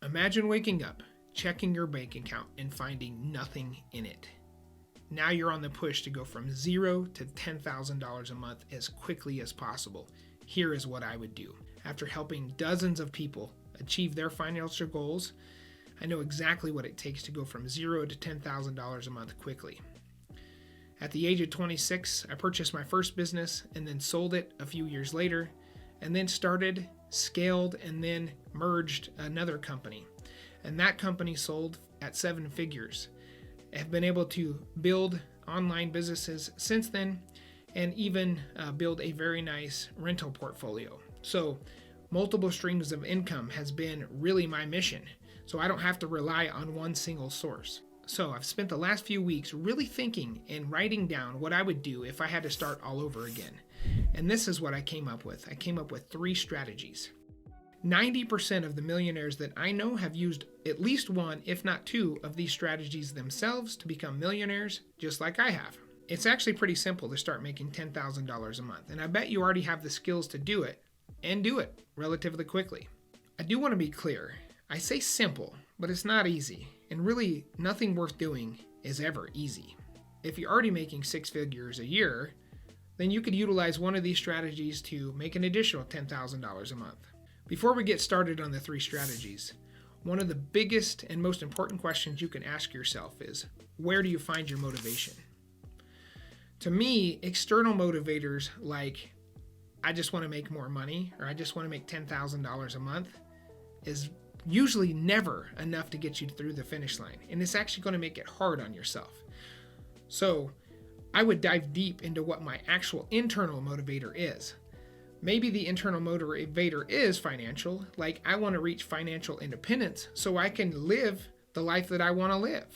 Imagine waking up, checking your bank account, and finding nothing in it. Now you're on the push to go from $0 to $10,000 a month as quickly as possible. Here is what I would do. After helping dozens of people achieve their financial goals, I know exactly what it takes to go from $0 to $10,000 a month quickly. At the age of 26, I purchased my first business and then sold it a few years later, and then started, scaled, and then merged another company. And that company sold at 7 figures. I have been able to build online businesses since then, and even build a very nice rental portfolio. So multiple streams of income has been really my mission, so I don't have to rely on one single source. So I've spent the last few weeks really thinking and writing down what I would do if I had to start all over again. And this is what I came up with. I came up with 3 strategies. 90% of the millionaires that I know have used at least one, if not 2, of these strategies themselves to become millionaires, just like I have. It's actually pretty simple to start making $10,000 a month, and I bet you already have the skills to do it, and do it relatively quickly. I do want to be clear. I say simple, but it's not easy, and really nothing worth doing is ever easy. If you're already making 6 figures a year, then you could utilize one of these strategies to make an additional $10,000 a month. Before we get started on the 3 strategies, one of the biggest and most important questions you can ask yourself is, where do you find your motivation? To me, external motivators like, I just want to make more money, or I just want to make $10,000 a month, is usually never enough to get you through the finish line, and it's actually going to make it hard on yourself. So I would dive deep into what my actual internal motivator is. Maybe the internal motivator is financial, like I want to reach financial independence so I can live the life that I want to live.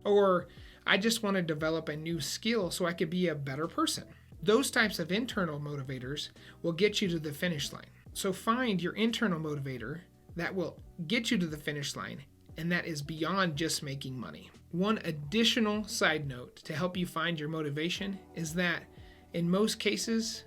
Or I just want to develop a new skill so I could be a better person. Those types of internal motivators will get you to the finish line. So find your internal motivator that will get you to the finish line, and that is beyond just making money. One additional side note to help you find your motivation is that in most cases,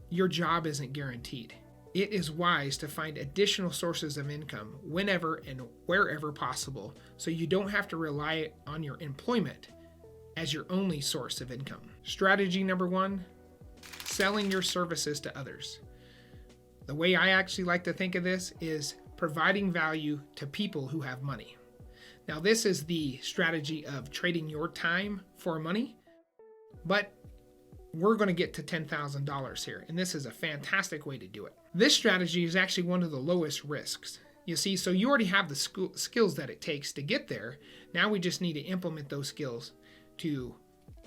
your job isn't guaranteed. It is wise to find additional sources of income whenever and wherever possible, so you don't have to rely on your employment as your only source of income. Strategy number 1, selling your services to others. The way I actually like to think of this is providing value to people who have money. Now, this is the strategy of trading your time for money, but we're going to get to $10,000 here, and this is a fantastic way to do it. This strategy is actually one of the lowest risks. You see, so you already have the skills that it takes to get there. Now we just need to implement those skills to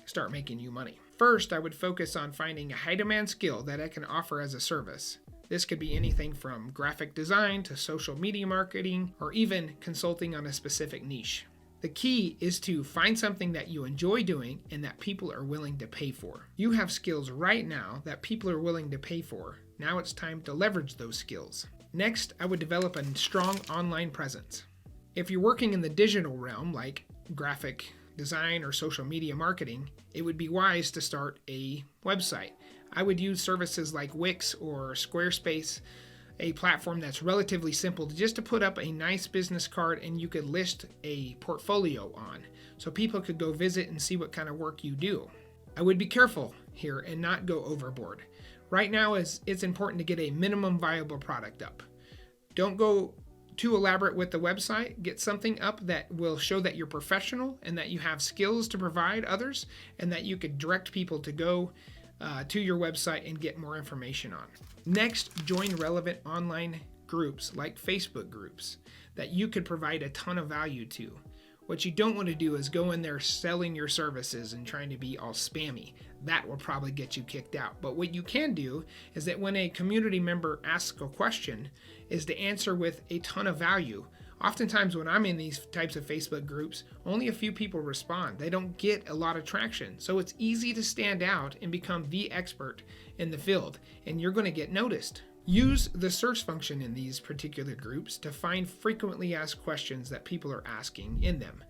start making you money. First, I would focus on finding a high-demand skill that I can offer as a service. This could be anything from graphic design to social media marketing, or even consulting on a specific niche. The key is to find something that you enjoy doing and that people are willing to pay for. You have skills right now that people are willing to pay for. Now it's time to leverage those skills. Next, I would develop a strong online presence. If you're working in the digital realm, like graphic design or social media marketing, it would be wise to start a website. I would use services like Wix or Squarespace, a platform that's relatively simple just to put up a nice business card and you could list a portfolio on, so people could go visit and see what kind of work you do. I would be careful here and not go overboard. Right now it's important to get a minimum viable product up. Don't go too elaborate with the website. Get something up that will show that you're professional and that you have skills to provide others, and that you could direct people to go to your website and get more information on. Next, join relevant online groups like Facebook groups that you could provide a ton of value to. What you don't want to do is go in there selling your services and trying to be all spammy. That will probably get you kicked out. But what you can do is that when a community member asks a question, is to answer with a ton of value. Oftentimes when I'm in these types of Facebook groups, only a few people respond. They don't get a lot of traction. So it's easy to stand out and become the expert in the field, and you're going to get noticed. Use the search function in these particular groups to find frequently asked questions that people are asking in them.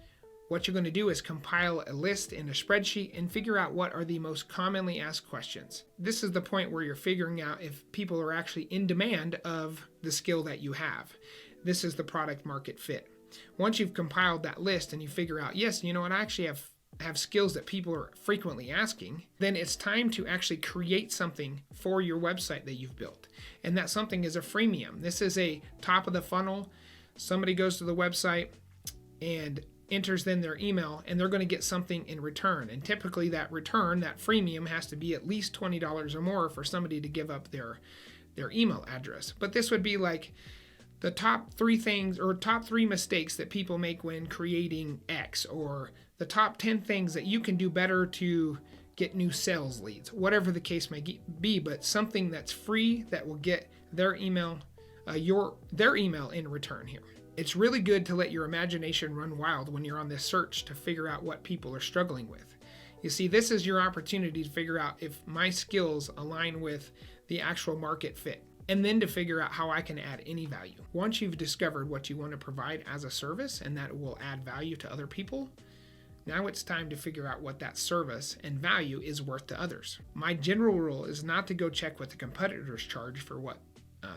What you're going to do is compile a list in a spreadsheet and figure out what are the most commonly asked questions. This is the point where you're figuring out if people are actually in demand of the skill that you have. this is the product market fit. Once you've compiled that list and you figure out, yes, you know what, I actually have skills that people are frequently asking, then it's time to actually create something for your website that you've built. And that something is a freemium. This is a top of the funnel. Somebody goes to the website and enters then their email, and they're going to get something in return. And typically that return, that freemium, has to be at least $20 or more for somebody to give up their email address. But this would be like the top 3 things or top 3 mistakes that people make when creating X, or the top 10 things that you can do better to get new sales leads, whatever the case may be, but something that's free that will get their email, their email in return here. It's really good to let your imagination run wild when you're on this search to figure out what people are struggling with. You see, this is your opportunity to figure out if my skills align with the actual market fit, and then to figure out how I can add any value. Once you've discovered what you want to provide as a service and that will add value to other people, now it's time to figure out what that service and value is worth to others. My general rule is not to go check what the competitors charge for what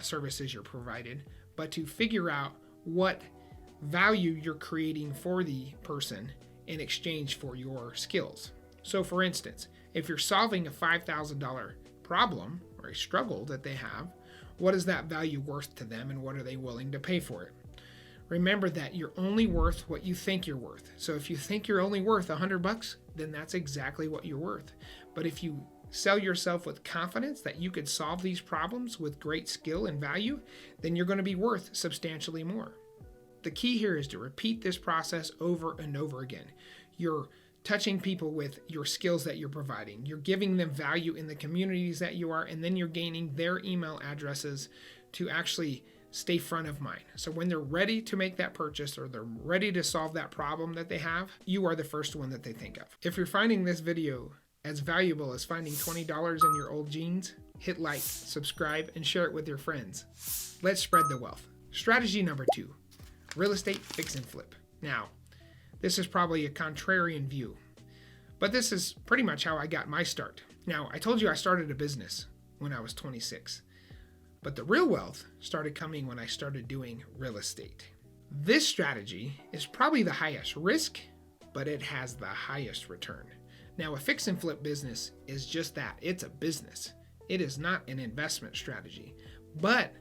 services you're provided, but to figure out what value you're creating for the person in exchange for your skills. So for instance, if you're solving a $5,000 problem or a struggle that they have, what is that value worth to them and what are they willing to pay for it? Remember that you're only worth what you think you're worth. So if you think you're only worth $100, then that's exactly what you're worth. But if you sell yourself with confidence that you could solve these problems with great skill and value, then you're going to be worth substantially more. The key here is to repeat this process over and over again. You're touching people with your skills that you're providing. You're giving them value in the communities that you are, and then you're gaining their email addresses to actually stay front of mind. So when they're ready to make that purchase or they're ready to solve that problem that they have, you are the first one that they think of. If you're finding this video as valuable as finding $20 in your old jeans, hit like, subscribe, and share it with your friends. Let's spread the wealth. Strategy number 2, real estate fix and flip. Now, this is probably a contrarian view, but this is pretty much how I got my start. Now, I told you I started a business when I was 26, but the real wealth started coming when I started doing real estate. This strategy is probably the highest risk, but it has the highest return. Now, a fix and flip business is just that. It's a business. It is not an investment strategy, but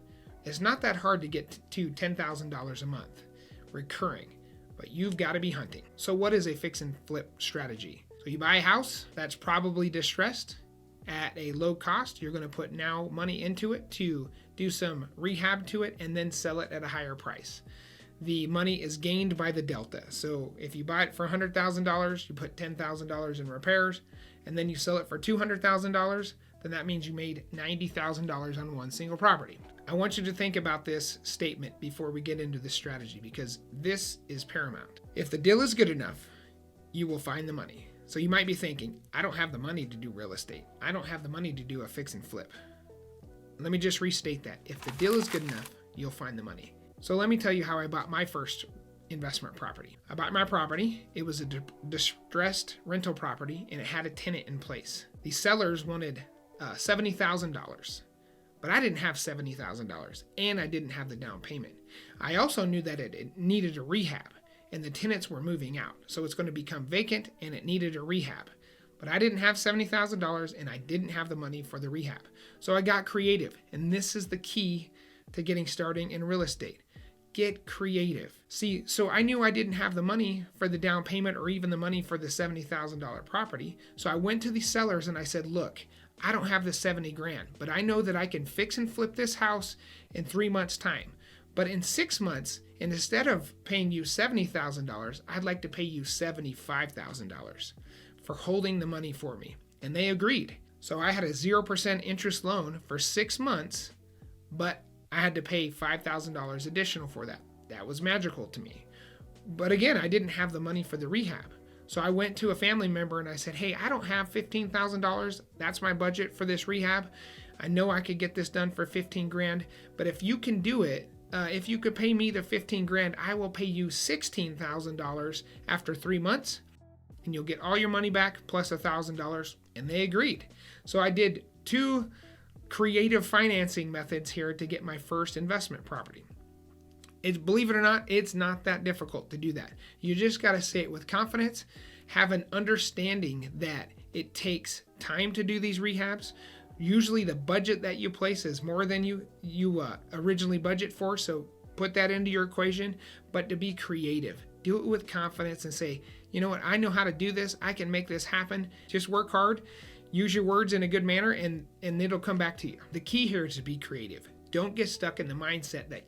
it's not that hard to get to $10,000 a month recurring, but you've got to be hunting. So what is a fix and flip strategy? So you buy a house that's probably distressed at a low cost. You're going to put now money into it to do some rehab to it and then sell it at a higher price. The money is gained by the delta. So if you buy it for $100,000, you put $10,000 in repairs, and then you sell it for $200,000, then that means you made $90,000 on one single property. I want you to think about this statement before we get into this strategy, because this is paramount. If the deal is good enough, you will find the money. So you might be thinking, I don't have the money to do real estate. I don't have the money to do a fix and flip. Let me just restate that. If the deal is good enough, you'll find the money. So let me tell you how I bought my first investment property. I bought my property. It was a distressed rental property, and it had a tenant in place. The sellers wanted $70,000, but I didn't have $70,000, and I didn't have the down payment. I also knew that it needed a rehab, and the tenants were moving out, so it's going to become vacant, and it needed a rehab. But I didn't have $70,000, and I didn't have the money for the rehab. So I got creative, and this is the key to getting starting in real estate. Get creative. See, so I knew I didn't have the money for the down payment or even the money for the $70,000 property. So I went to the sellers and I said, look, I don't have the 70 grand, but I know that I can fix and flip this house in 3 months' time. But in 6 months, and instead of paying you $70,000, I'd like to pay you $75,000 for holding the money for me. And they agreed. So I had a 0% interest loan for 6 months, but I had to pay $5,000 additional for that. That was magical to me. But again, I didn't have the money for the rehab. So I went to a family member and I said, hey, I don't have $15,000. That's my budget for this rehab. I know I could get this done for 15 grand, but if you can do it, if you could pay me the 15 grand, I will pay you $16,000 after 3 months, and you'll get all your money back plus $1,000. And they agreed. So I did 2 creative financing methods here to get my first investment property. Believe it or not, it's not that difficult to do that. You just got to say it with confidence, have an understanding that it takes time to do these rehabs. Usually the budget that you place is more than you originally budget for, so put that into your equation. But to be creative, do it with confidence and say, you know what, I know how to do this. I can make this happen. Just work hard, use your words in a good manner, and it'll come back to you. The key here is to be creative. Don't get stuck in the mindset that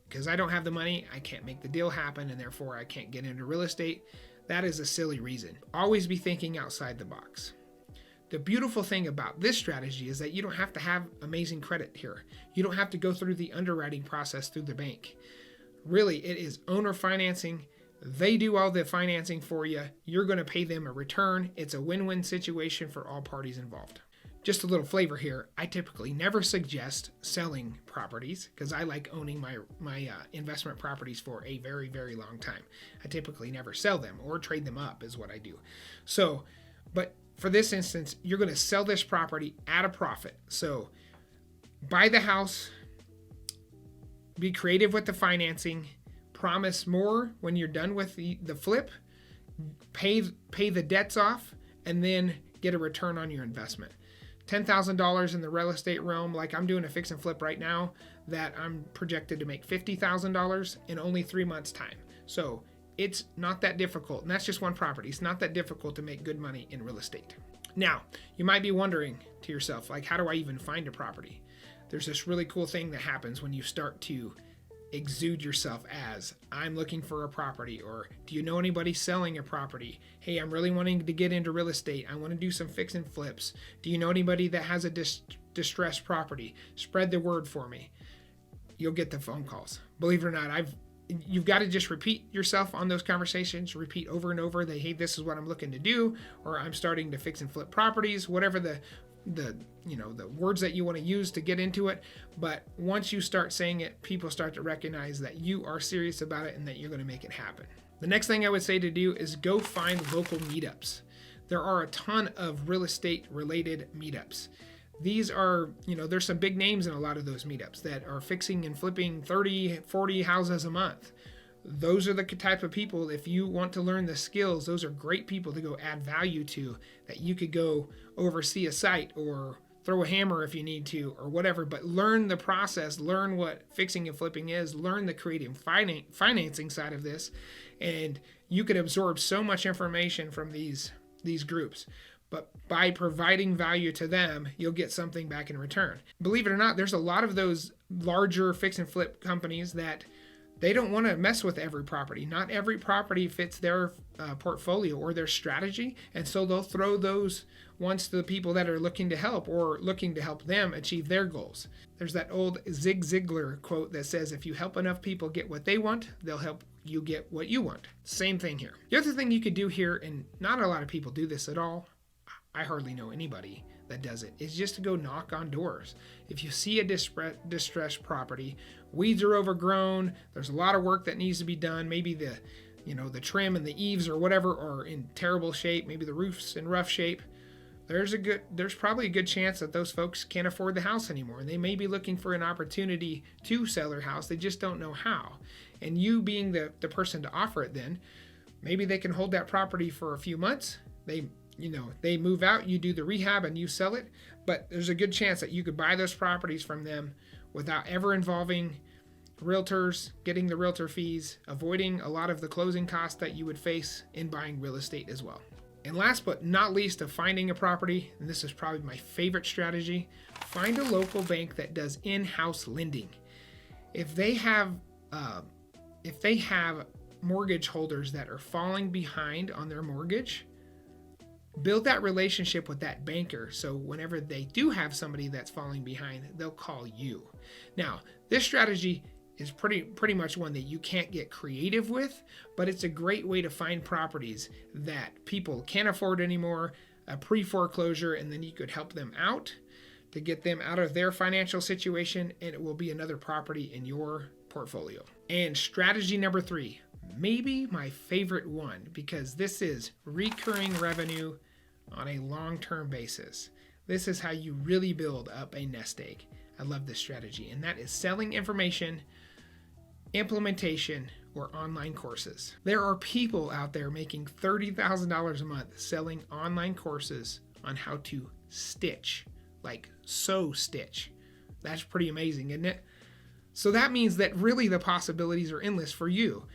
because I don't have the money, I can't make the deal happen, and therefore I can't get into real estate. That is a silly reason. Always be thinking outside the box. The beautiful thing about this strategy is that you don't have to have amazing credit here. You don't have to go through the underwriting process through the bank. Really, it is owner financing. They do all the financing for you. You're going to pay them a return. It's a win-win situation for all parties involved. Just a little flavor here. I typically never suggest selling properties because I like owning my investment properties for a very, very long time. I typically never sell them or trade them up is what I do. So, but for this instance, you're going to sell this property at a profit. So buy the house, be creative with the financing, promise more when you're done with the flip, pay the debts off, and then get a return on your investment. $10,000 in the real estate realm, like I'm doing a fix and flip right now that I'm projected to make $50,000 in only 3 months' time. So it's not that difficult, and that's just one property. It's not that difficult to make good money in real estate. Now, you might be wondering to yourself, like, how do I even find a property? There's this really cool thing that happens when you start to exude yourself as, I'm looking for a property, or do you know anybody selling a property? Hey, I'm really wanting to get into real estate. I want to do some fix and flips. Do you know anybody that has a distressed property? Spread the word for me. You'll get the phone calls. Believe it or not, you've got to just repeat yourself on those conversations, repeat over and over that, hey, this is what I'm looking to do, or I'm starting to fix and flip properties, whatever the words that you want to use to get into it. But once you start saying it, people start to recognize that you are serious about it and that you're going to make it happen. The next thing I would say to do is go find local meetups. There are a ton of real estate related meetups. These are, there's some big names in a lot of those meetups that are fixing and flipping 30, 40 houses a month. Those are the type of people, if you want to learn the skills, those are great people to go add value to, that you could go oversee a site or throw a hammer if you need to or whatever, but learn the process, learn what fixing and flipping is, learn the creative financing side of this, and you could absorb so much information from these groups. But by providing value to them, you'll get something back in return. Believe it or not, there's a lot of those larger fix and flip companies that they don't want to mess with every property. Not every property fits their portfolio or their strategy, and so they'll throw those ones to the people that are looking to help or looking to help them achieve their goals. There's that old Zig Ziglar quote that says, if you help enough people get what they want, they'll help you get what you want. Same thing here. The other thing you could do here, and not a lot of people do this at all, I hardly know anybody that does it, is just to go knock on doors. If you see a distressed property, weeds are overgrown, there's a lot of work that needs to be done, maybe the trim and the eaves or whatever are in terrible shape, maybe the roof's in rough shape, there's probably a good chance that those folks can't afford the house anymore, and they may be looking for an opportunity to sell their house. They just don't know how. And you being the person to offer it, then maybe they can hold that property for a few months. They move out, you do the rehab and you sell it, but there's a good chance that you could buy those properties from them without ever involving realtors, getting the realtor fees, avoiding a lot of the closing costs that you would face in buying real estate as well. And last but not least, of finding a property, and this is probably my favorite strategy, find a local bank that does in-house lending. If they have mortgage holders that are falling behind on their mortgage, build that relationship with that banker, so whenever they do have somebody that's falling behind, they'll call you. Now, this strategy is pretty much one that you can't get creative with, but it's a great way to find properties that people can't afford anymore, a pre-foreclosure, and then you could help them out to get them out of their financial situation, and it will be another property in your portfolio. And strategy number 3, maybe my favorite one, because this is recurring revenue on a long-term basis. This is how you really build up a nest egg. I love this strategy, and that is selling information implementation, or online courses. There are people out there making $30,000 a month selling online courses on how to stitch, like sew stitch. That's pretty amazing, isn't it? So that means that really the possibilities are endless for you.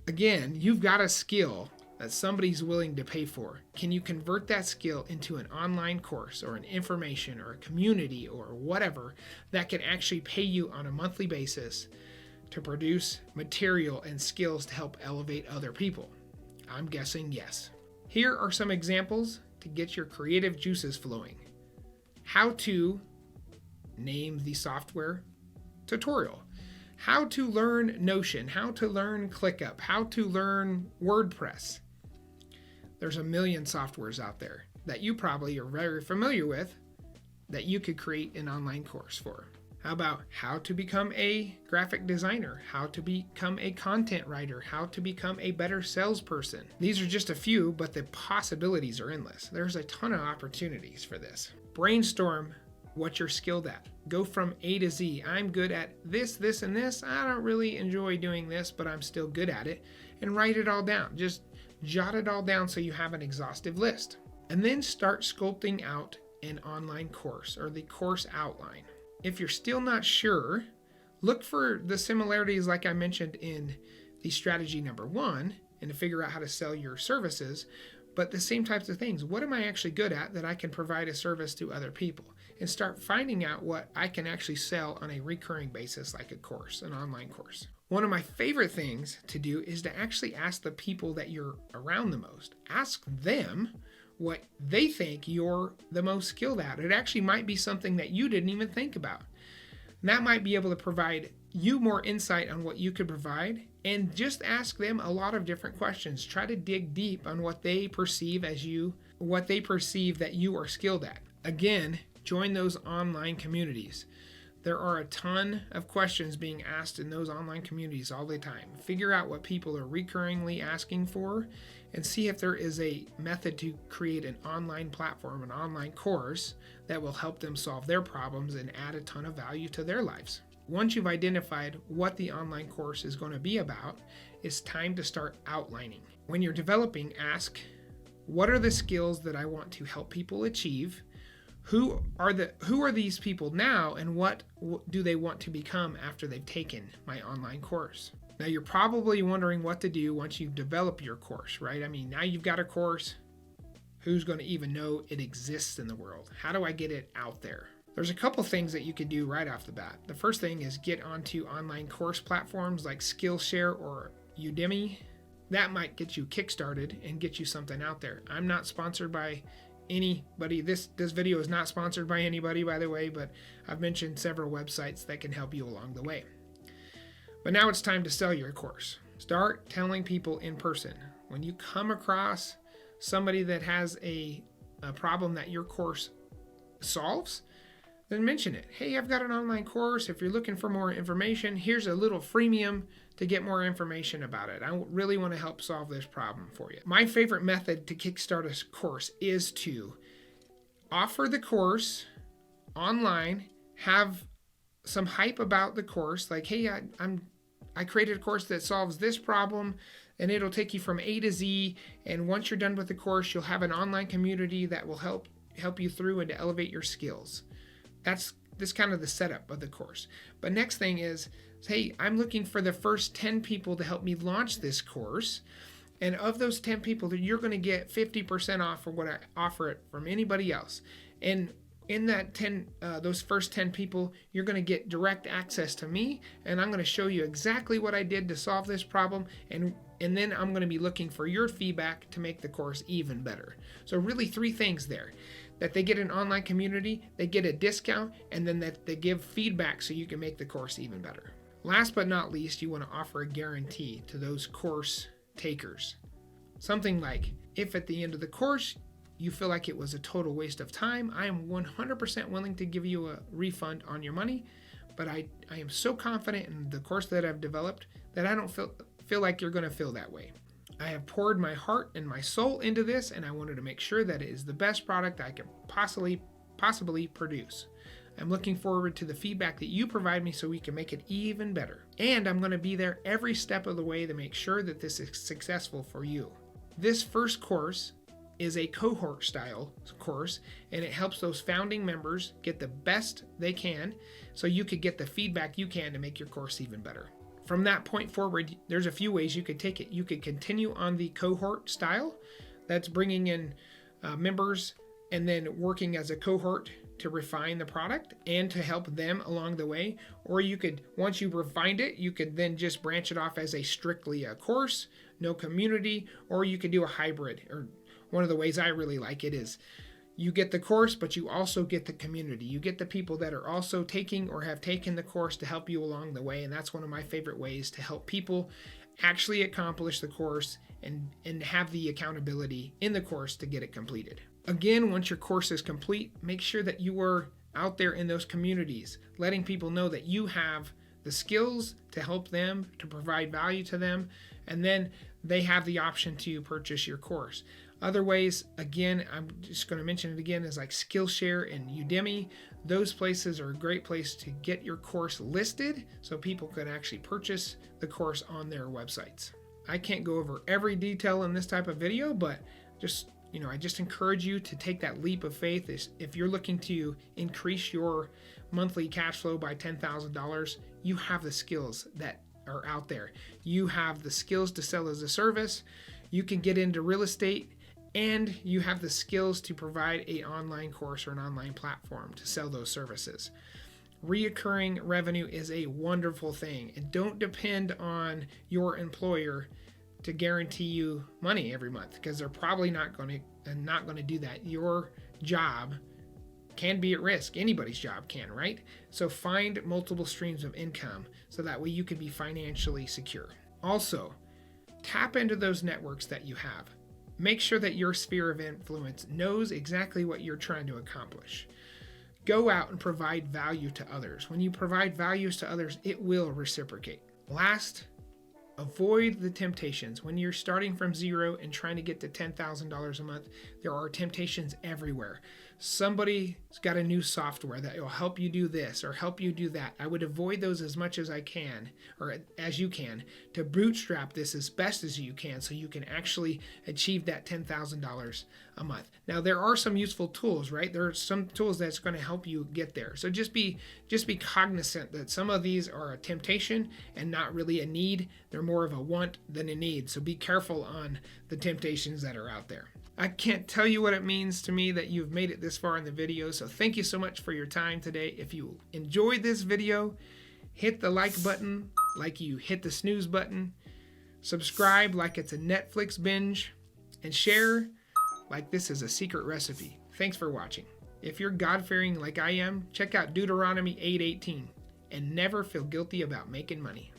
Again, you've got a skill that somebody's willing to pay for. Can you convert that skill into an online course or an information or a community or whatever that can actually pay you on a monthly basis to produce material and skills to help elevate other people? I'm guessing yes. Here are some examples to get your creative juices flowing. How to name the software tutorial. How to learn Notion. How to learn ClickUp. How to learn WordPress. There's a million softwares out there that you probably are very familiar with that you could create an online course for. How about how to become a graphic designer, how to become a content writer, how to become a better salesperson. These are just a few, but the possibilities are endless. There's a ton of opportunities for this. Brainstorm what you're skilled at. Go from A to Z. I'm good at this, this, and this. I don't really enjoy doing this, but I'm still good at it. And write it all down. Just jot it all down so you have an exhaustive list. And then start sculpting out an online course or the course outline. If you're still not sure, look for the similarities like I mentioned in the strategy number 1 and to figure out how to sell your services, but the same types of things. What am I actually good at that I can provide a service to other people? And start finding out what I can actually sell on a recurring basis like a course, an online course. One of my favorite things to do is to actually ask the people that you're around the most. Ask them what they think you're the most skilled at. It actually might be something that you didn't even think about. And that might be able to provide you more insight on what you could provide, and just ask them a lot of different questions. Try to dig deep on what they perceive that you are skilled at. Again, join those online communities. There are a ton of questions being asked in those online communities all the time. Figure out what people are recurringly asking for and see if there is a method to create an online platform, an online course that will help them solve their problems and add a ton of value to their lives. Once you've identified what the online course is going to be about, it's time to start outlining. When you're developing, ask, what are the skills that I want to help people achieve? Who are these people now, and what do they want to become after they've taken my online course? Now you're probably wondering what to do once you've developed your course, right? I mean, now you've got a course. Who's going to even know it exists in the world? How do I get it out there? There's a couple things that you could do right off the bat. The first thing is get onto online course platforms like Skillshare or Udemy. That might get you kickstarted and get you something out there. I'm not sponsored by anybody. This video is not sponsored by anybody, by the way, but I've mentioned several websites that can help you along the way. But now it's time to sell your course. Start telling people in person. When you come across somebody that has a problem that your course solves, then mention it. Hey, I've got an online course. If you're looking for more information, here's a little freemium to get more information about it. I really want to help solve this problem for you. My favorite method to kickstart a course is to offer the course online, have some hype about the course, like, hey, I created a course that solves this problem, and it'll take you from A to Z, and once you're done with the course, you'll have an online community that will help you through and to elevate your skills. That's kind of the setup of the course. But next thing is, hey, I'm looking for the first 10 people to help me launch this course. And of those 10 people, you're going to get 50% off for what I offer it from anybody else. And in that those first 10 people, you're going to get direct access to me, and I'm going to show you exactly what I did to solve this problem. And then I'm going to be looking for your feedback to make the course even better. So really 3 things there. That they get an online community, they get a discount, and then that they give feedback so you can make the course even better. Last but not least, you want to offer a guarantee to those course takers. Something like, if at the end of the course you feel like it was a total waste of time, I am 100% willing to give you a refund on your money, but I am so confident in the course that I've developed that I don't feel like you're going to feel that way. I have poured my heart and my soul into this, and I wanted to make sure that it is the best product I can possibly produce. I'm looking forward to the feedback that you provide me so we can make it even better. And I'm going to be there every step of the way to make sure that this is successful for you. This first course is a cohort style course, and it helps those founding members get the best they can so you could get the feedback you can to make your course even better. From that point forward, there's a few ways you could take it. You could continue on the cohort style. That's bringing in members and then working as a cohort to refine the product and to help them along the way. Or you could, once you refined it, you could then just branch it off as a strictly a course, no community, or you could do a hybrid. Or one of the ways I really like it is you get the course, but you also get the community. You get the people that are also taking or have taken the course to help you along the way. And that's one of my favorite ways to help people actually accomplish the course and have the accountability in the course to get it completed. Again, once your course is complete, make sure that you are out there in those communities, letting people know that you have the skills to help them, to provide value to them, and then they have the option to purchase your course. Other ways, again, I'm just going to mention it again, is like Skillshare and Udemy. Those places are a great place to get your course listed so people can actually purchase the course on their websites. I can't go over every detail in this type of video, but I just encourage you to take that leap of faith. If you're looking to increase your monthly cash flow by $10,000, you have the skills that are out there. You have the skills to sell as a service. You can get into real estate, and you have the skills to provide an online course or an online platform to sell those services. Reoccurring revenue is a wonderful thing, and don't depend on your employer to guarantee you money every month, because they're probably not going to do that. Your job can be at risk. Anybody's job can, right? So find multiple streams of income so that way you can be financially secure. Also, tap into those networks that you have. Make sure that your sphere of influence knows exactly what you're trying to accomplish. Go out and provide value to others. When you provide values to others, it will reciprocate. Last, avoid the temptations. When you're starting from zero and trying to get to $10,000 a month, there are temptations everywhere. Somebody's got a new software that will help you do this or help you do that. I would avoid those as much as I can, or as you can, to bootstrap this as best as you can so you can actually achieve that $10,000 a month. Now, there are some useful tools, right? There are some tools that's going to help you get there. So just be cognizant that some of these are a temptation and not really a need. They're more of a want than a need. So be careful on the temptations that are out there. I can't tell you what it means to me that you've made it this far in the video, so thank you so much for your time today. If you enjoyed this video, hit the like button like you hit the snooze button, subscribe like it's a Netflix binge, and share like this is a secret recipe. Thanks for watching. If you're God-fearing like I am, check out Deuteronomy 8:18 and never feel guilty about making money.